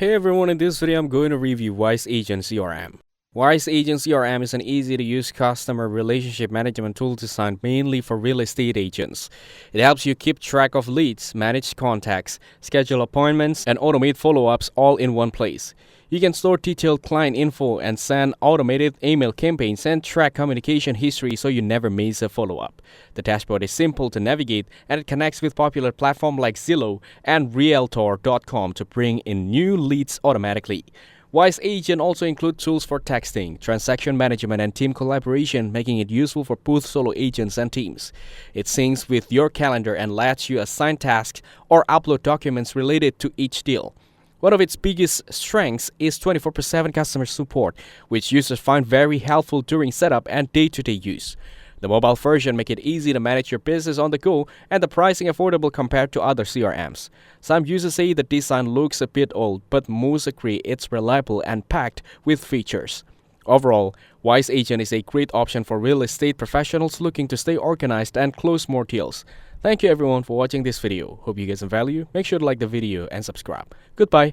Hey everyone, in this video I'm going to review Wise Agent CRM. Wise Agent CRM is an easy-to-use customer relationship management tool designed mainly for real estate agents. It helps you keep track of leads, manage contacts, schedule appointments, and automate follow-ups all in one place. You can store detailed client info and send automated email campaigns and track communication history so you never miss a follow-up. The dashboard is simple to navigate and it connects with popular platforms like Zillow and Realtor.com to bring in new leads automatically. Wise Agent also includes tools for texting, transaction management, and team collaboration, making it useful for both solo agents and teams. It syncs with your calendar and lets you assign tasks or upload documents related to each deal. One of its biggest strengths is 24/7 customer support, which users find very helpful during setup and day-to-day use. The mobile version makes it easy to manage your business on the go and the pricing affordable compared to other CRMs. Some users say the design looks a bit old, but most agree it's reliable and packed with features. Overall, Wise Agent is a great option for real estate professionals looking to stay organized and close more deals. Thank you everyone for watching this video. Hope you get some value. Make sure to like the video and subscribe. Goodbye.